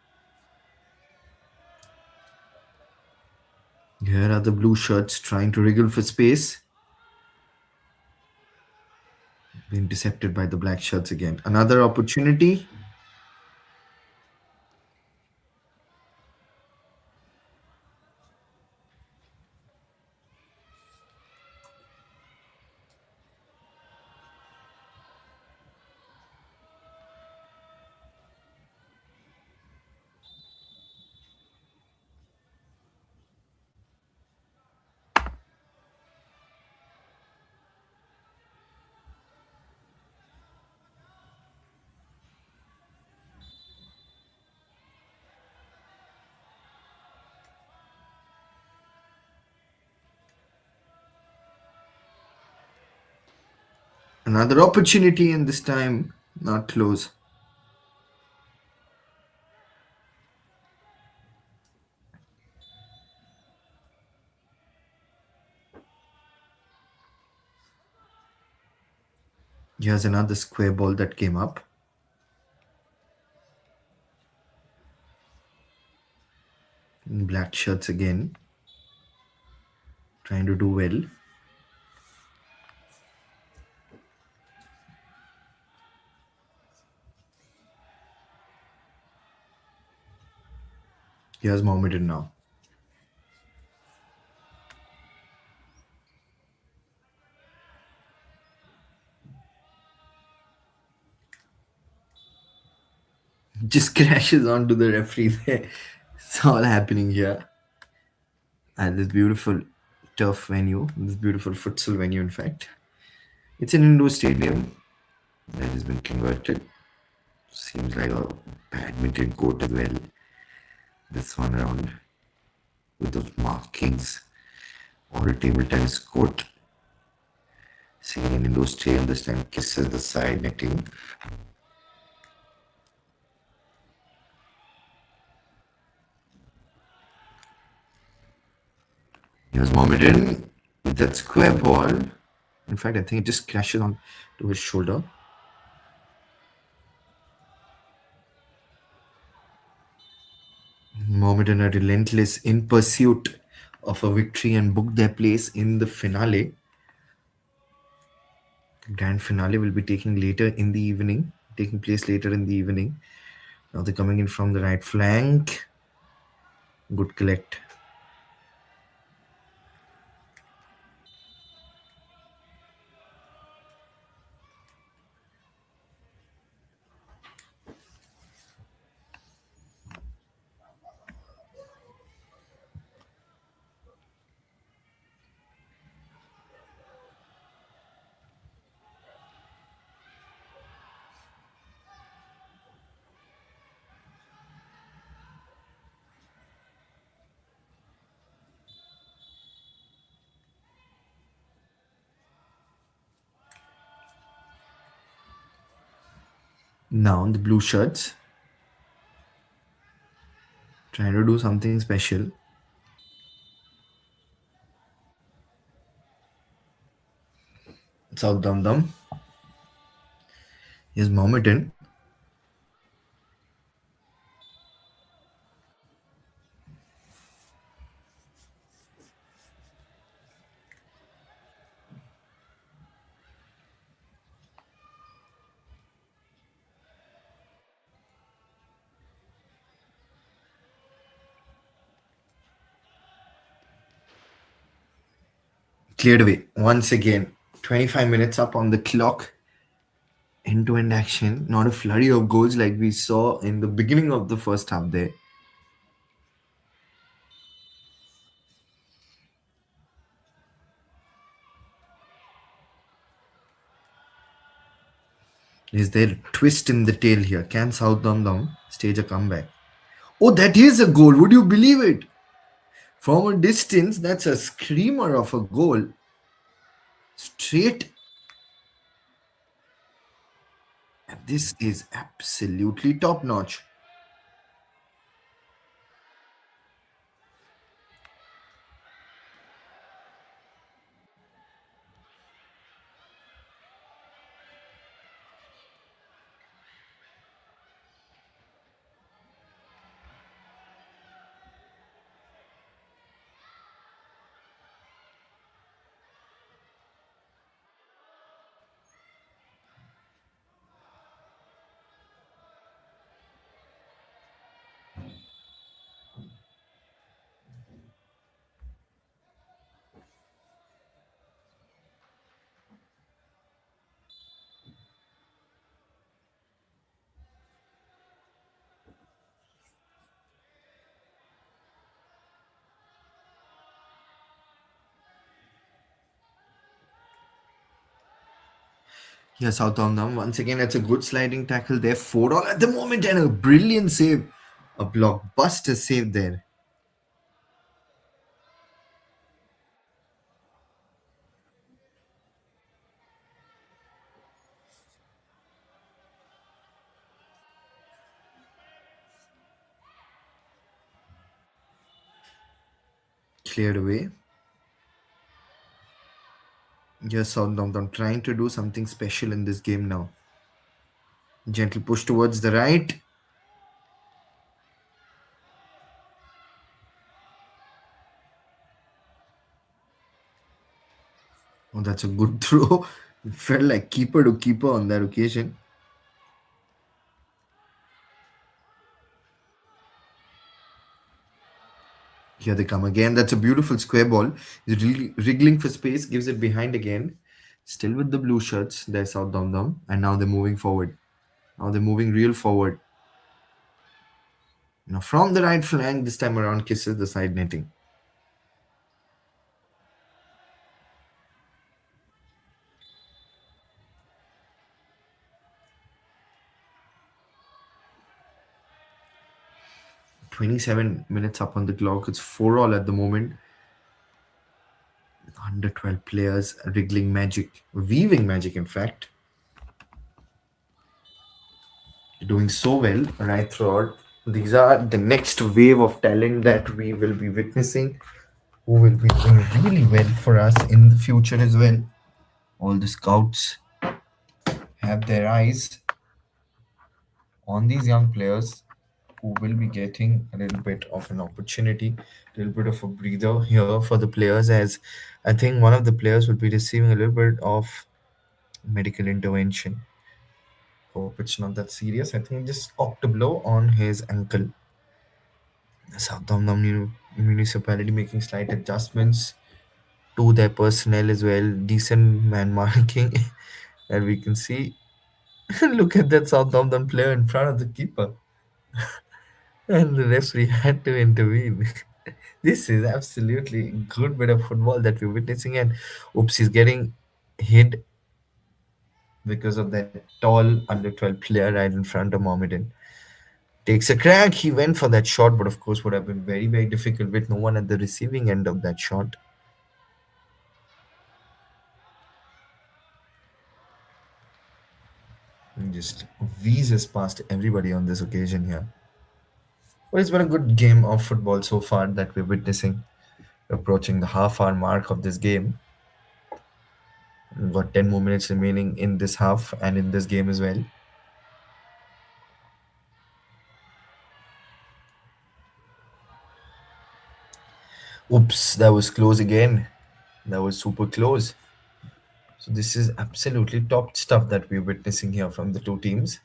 Here are the blue shirts trying to wriggle for space. Intercepted by the black shirts again. Another opportunity. Another opportunity, and this time not close. Here's another square ball that came up. Black shirts again. Trying to do well. Here's Mohammedan now. Just crashes onto the referee there. It's all happening here. At this beautiful turf venue, this beautiful futsal venue, in fact. It's an indoor stadium that has been converted. Seems like a badminton court as well. This one around with those markings or a table tennis court. Seeing an indoor stadium, this time kisses the side netting. Here's Mohammedan with that square ball. In fact, I think it just crashes on to his shoulder. Mohammedan are relentless in pursuit of a victory and book their place in the finale. Grand finale will be taking place later in the evening. Now they're coming in from the right flank. Good collect. Now the blue shirts trying to do something special. South Dumdum. Here's Mohammedan. Cleared away once again. 25 minutes up on the clock. End to end action. Not a flurry of goals like we saw in the beginning of the first half there. Is there a twist in the tail here? Can South Dumdum stage a comeback? Oh, that is a goal. Would you believe it? From a distance, that's a screamer of a goal. Straight. This is absolutely top notch. Here, Southampton. Once again, it's a good sliding tackle there. 4 all at the moment and a brilliant save. A blockbuster save there. Cleared away. Yes, Southampton trying to do something special in this game now. Gentle push towards the right. Oh, that's a good throw. It felt like keeper to keeper on that occasion. Here they come again. That's a beautiful square ball. He's really wriggling for space, gives it behind again. Still with the blue shirts. There's South Dom. And now they're moving forward. Now they're moving real forward. Now from the right flank, this time around kisses the side netting. 27 minutes up on the clock. It's 4 all at the moment. Under 12 players wriggling magic, weaving magic, in fact. Doing so well right throughout. These are the next wave of talent that we will be witnessing, who will be doing really well for us in the future as well. All the scouts have their eyes on these young players who will be getting a little bit of an opportunity, a little bit of a breather here for the players, as I think one of the players will be receiving a little bit of medical intervention. Hope it's not that serious. I think just opt a blow on his ankle. Southampton Municipality making slight adjustments to their personnel as well. Decent man marking that we can see. Look at that Southampton player in front of the keeper. And the referee had to intervene. This is absolutely good bit of football that we're witnessing. And oops, he's getting hit because of that tall under 12 player right in front of Mohammedan. Takes a crack. He went for that shot, but of course would have been very, very difficult with no one at the receiving end of that shot. And just whizzes past everybody on this occasion here. Well, it's been a good game of football so far that we're witnessing. Approaching the half hour mark of this game. We've got 10 more minutes remaining in this half and in this game as well. Oops, that was close again. That was super close. So this is absolutely top stuff that we're witnessing here from the two teams.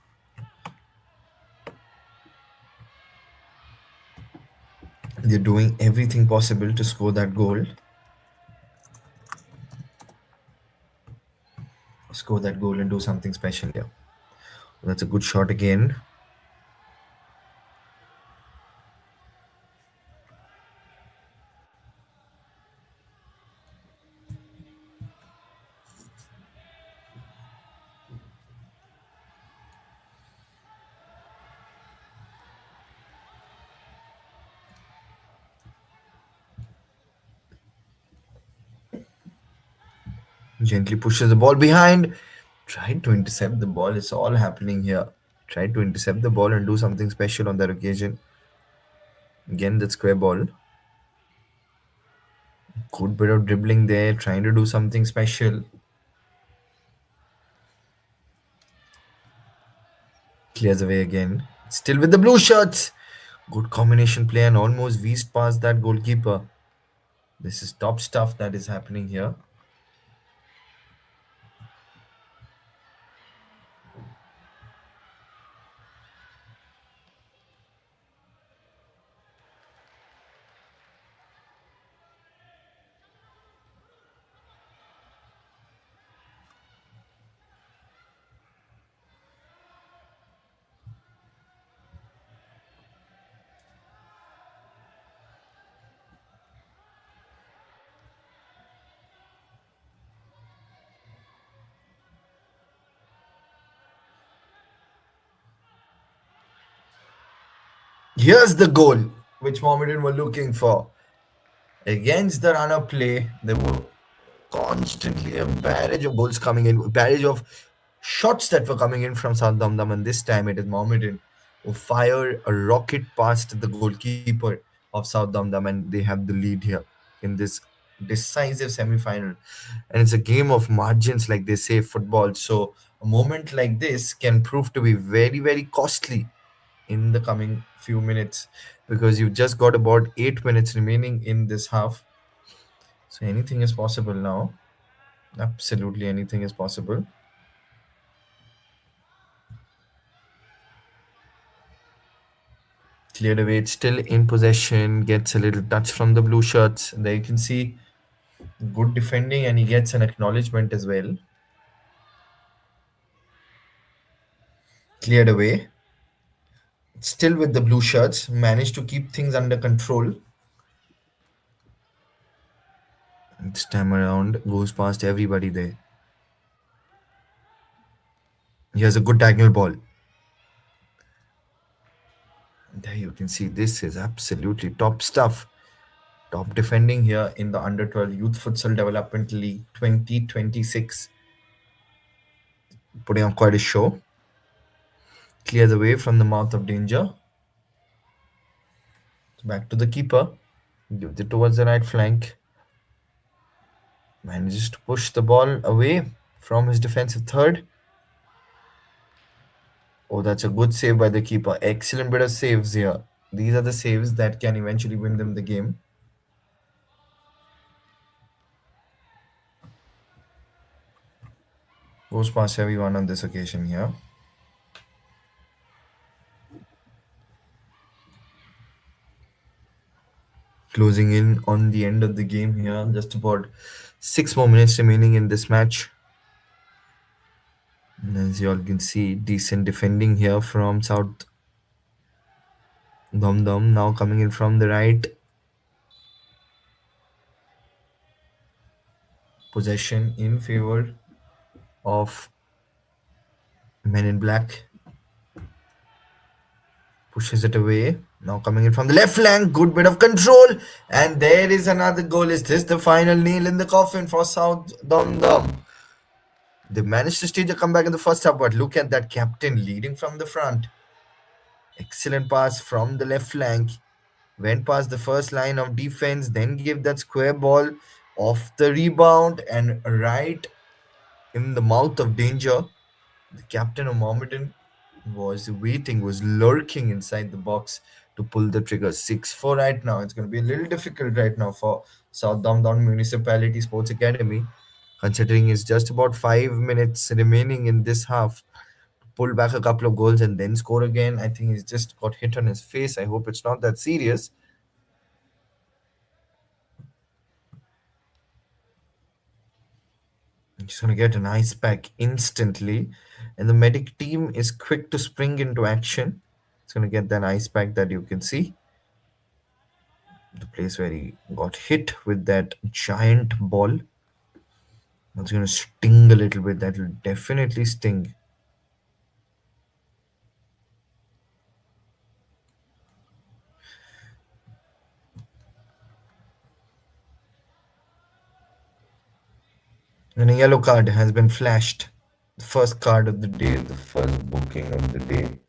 They're doing everything possible to score that goal. score that goal and do something special here. That's a good shot again. Gently pushes the ball behind. Tried to intercept the ball. It's all happening here. Tried to intercept the ball and do something special on that occasion. Again, that square ball. Good bit of dribbling there. Trying to do something special. Clears away again. Still with the blue shirts. Good combination play and almost weased past that goalkeeper. This is top stuff that is happening here. Here's the goal which Mohammeden were looking for. Against the runner play, there were constantly a barrage of goals coming in, barrage of shots that were coming in from South Dumdum, and this time it is Mohammeden who fired a rocket past the goalkeeper of South Dumdum, and they have the lead here in this decisive semi-final. And it's a game of margins, like they say football. So a moment like this can prove to be very, very costly in the coming few minutes, because you've just got about 8 minutes remaining in this half. So anything is possible now. Absolutely anything is possible. Cleared away. It's still in possession. Gets a little touch from the blue shirts. There you can see good defending, and he gets an acknowledgement as well. Cleared away. Still with the blue shirts. Managed to keep things under control. This time around, goes past everybody there. Here's a good diagonal ball. There you can see this is absolutely top stuff. Top defending here in the Under 12 Youth Futsal Development League 2026. Putting up quite a show. Clears away from the mouth of danger. Back to the keeper. Gives it towards the right flank. Manages to push the ball away from his defensive third. Oh, that's a good save by the keeper. Excellent bit of saves here. These are the saves that can eventually win them the game. Goes past everyone on this occasion here. Closing in on the end of the game here. Just about 6 more minutes remaining in this match. And as you all can see, decent defending here from South Dumdum. Now coming in from the right. Possession in favor of Men in Black. Pushes it away. Now coming in from the left flank. Good bit of control. And there is another goal. Is this the final nail in the coffin for South Dumdum? They managed to stage a comeback in the first half, but look at that captain leading from the front. Excellent pass from the left flank. Went past the first line of defense, then gave that square ball off the rebound and right in the mouth of danger. The captain of Mohammedan was waiting, was lurking inside the box to pull the trigger. 6-4 right now. It's going to be a little difficult right now for South Downtown Municipality Sports Academy, considering it's just about 5 minutes remaining in this half. Pull back a couple of goals and then score again. I think he's just got hit on his face. I hope it's not that serious. He's going to get an ice pack instantly, and the medic team is quick to spring into action. It's going to get that ice pack that you can see, the place where he got hit with that giant ball. It's going to sting a little bit. That will definitely sting. And a yellow card has been flashed. The first card of the day, the first booking of the day.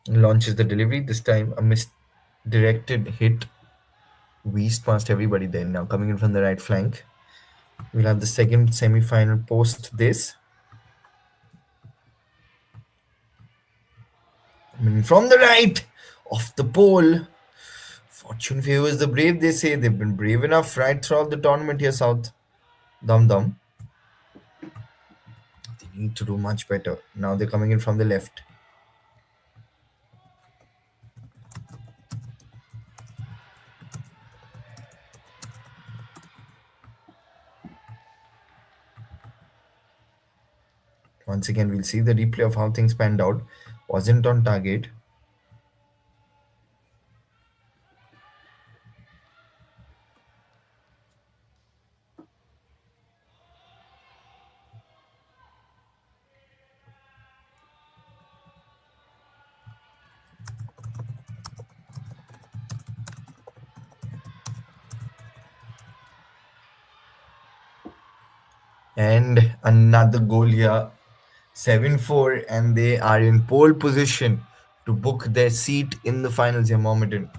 Launches the delivery. This time, a misdirected hit weased past everybody there. Now coming in from the right flank. We'll have the second semi-final post this. From the right, off the pole. Fortune favors the brave, they say. They've been brave enough right throughout the tournament here, South. Dumdum. They need to do much better. Now they're coming in from the left. Once again, we'll see the replay of how things panned out. Wasn't on target. And another goal here. 7-4, and they are in pole position to book their seat in the finals here, Mohammeden.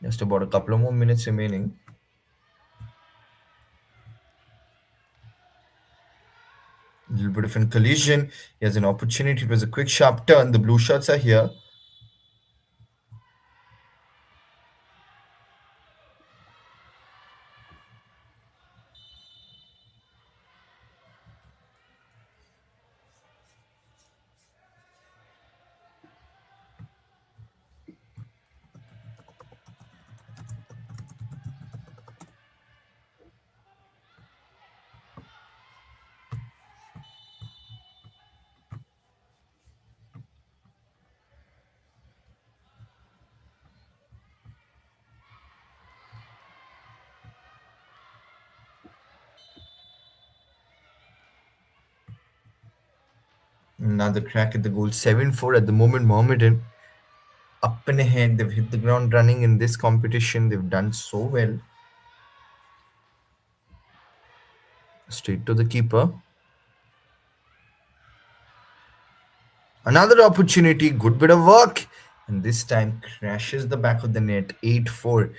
Just about a couple of more minutes remaining. A little bit of a collision. He has an opportunity. It was a quick, sharp turn. The blue shots are here. Another crack at the goal. 7-4 at the moment. Mohammedan up and ahead. They've hit the ground running in this competition. They've done so well. Straight to the keeper. Another opportunity. Good bit of work. And this time crashes the back of the net. 8-4.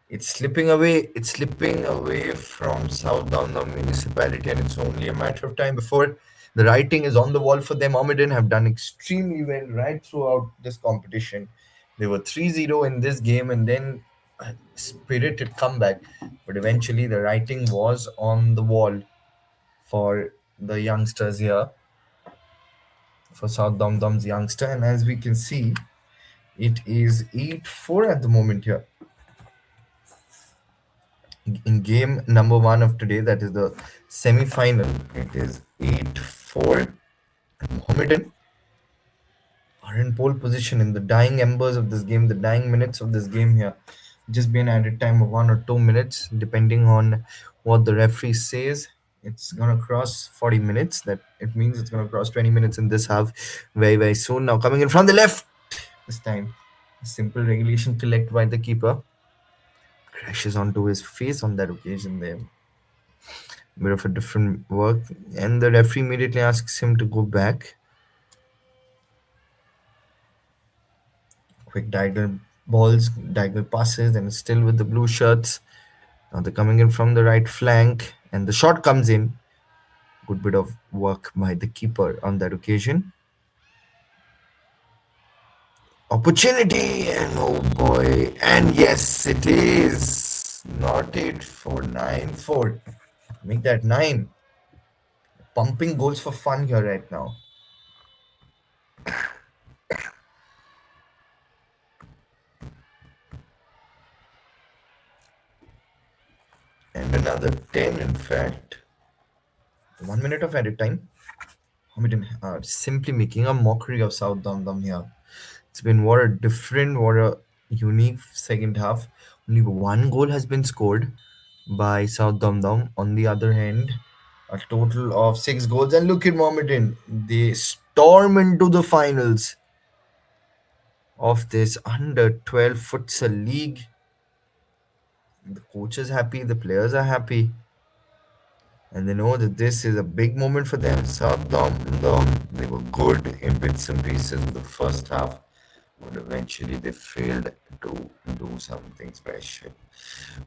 It's slipping away. It's slipping away from South down the municipality, and it's only a matter of time before the writing is on the wall for them. Mohammedan have done extremely well right throughout this competition. They were 3-0 in this game and then a spirited comeback. But eventually, the writing was on the wall for the youngsters here, for South Domdom's youngster. And as we can see, it is 8-4 at the moment here. In game number one of today, that is the semi-final, it is 8-4. Mohammedan are in pole position in the dying embers of this game, the dying minutes of this game here. Just be an added time of 1 or 2 minutes, depending on what the referee says. It's gonna cross 40 minutes. That it means it's gonna cross 20 minutes in this half very, very soon. Now coming in from the left. This time, a simple regulation collect by the keeper crashes onto his face on that occasion there. Bit of a different work, and the referee immediately asks him to go back. Quick diagonal balls, diagonal passes, and still with the blue shirts. Now they're coming in from the right flank, and the shot comes in. Good bit of work by the keeper on that occasion. Opportunity, and oh boy, and yes, it is not 8-4, 9-4. Make that 9. Pumping goals for fun here right now. And another 10, in fact. 1 minute of edit time. Mohammedan are simply making a mockery of South Dumdum here. It's been what a different, what a unique second half. Only one goal has been scored by South Dumdum. On the other hand, a total of 6 goals. And look at Mohammeden. They storm into the finals of this under 12 futsal league. The coach is happy, the players are happy, and they know that this is a big moment for them. South Dom, they were good in bits and pieces in the first half, but eventually they failed to do something special.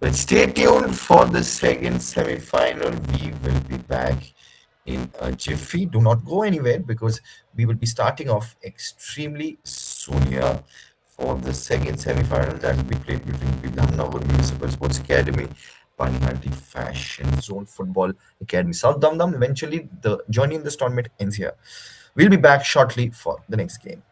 But stay tuned for the second semi-final. We will be back in a jiffy. Do not go anywhere because we will be starting off extremely soon here for the second semi-final that will be played between Bidhannagar Municipal Sports Academy, Panihanti Fashion Zone Football Academy. South Dumdum, eventually the journey in this tournament ends here. We'll be back shortly for the next game.